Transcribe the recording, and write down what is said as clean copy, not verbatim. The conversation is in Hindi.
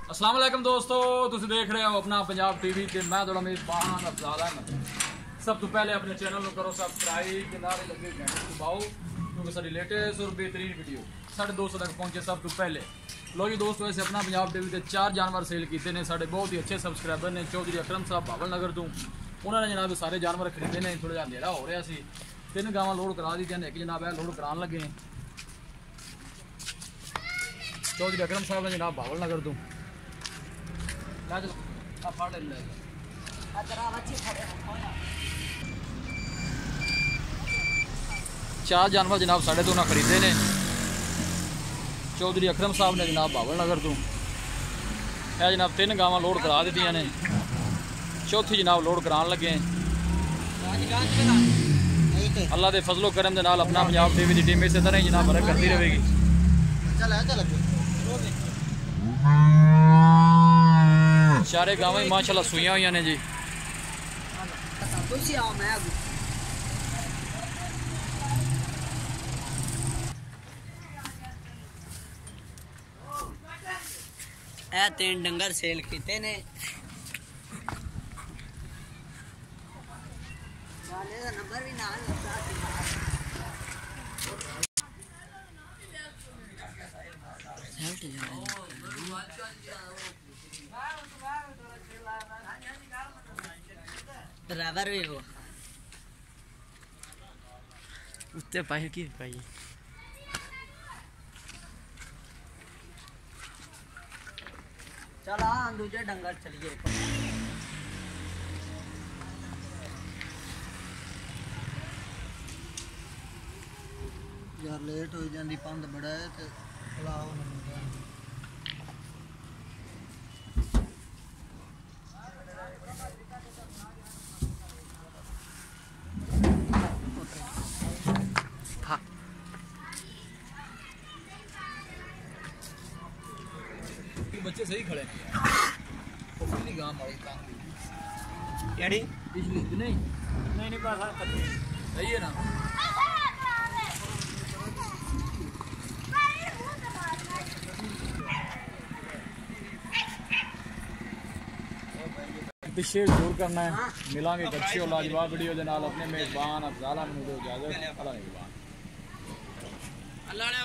अस्सलाम वालेकुम दोस्तों, तुम देख रहे हो अपना पंजाब टीवी ते मैं थोड़ा मेजबान अफजाल अहमद। सब तो पहले अपने चैनल को करो सब्सक्राइब, नारे लगे घंटे को दबाओ क्योंकि सारी लेटेस्ट और बेहतरीन वीडियो 250 तक पहुंचे सब तो पहले। लो जी दोस्तों, ऐसे अपना पंजाब टीवी के 4 जानवर सेल किए ने साढ़े बहुत ही अच्छे सब्सक्राइबर ने। चौधरी अकरम साहब भावल नगर तो उन्होंने जनाब सारे जानवर खरीदे ने। थोड़ा जहा अंधेरा हो रहा सी, 3 गावां लोड करा दी ने, एक जनाब है लोड कराने लगे चौधरी अकरम साहब ने जनाब भावल नगर तो। चार जानवर जनाब साढ़े तो उन्हें खरीदे ने चौधरी अकरम साहब ने जनाब भावल नगर तो। यह जनाब 3 गावां लोड करा दी ने, चौथी जनाब लोड कराने लगे। अल्लाह के फजलो करम के नाल अपना पंजाब टीवी की टीम इस तरह ही जनाब वर्क करती रहेगी। सारे गाँव ही माशाल्लाह सुइयां हुई ने जी। ए 3 डंगर सेल किते ने। वाले का नंबर भी नाल ड्राइवर भी वो उत्ते पाए की पाई। चल दूजे डंगर चलिए। यार लेट हो जाती, पंद बड़ा है तो बच्चे सही खड़े पिछली गांव वाली यानी पिछली नहीं सही है ना। शेयर जरूर करना है। मिलांगे एक अच्छी और लाजवाब वीडियो के नाल। अपने मेजबान अफजाल अहमद को इजाजत। अल्लाह ने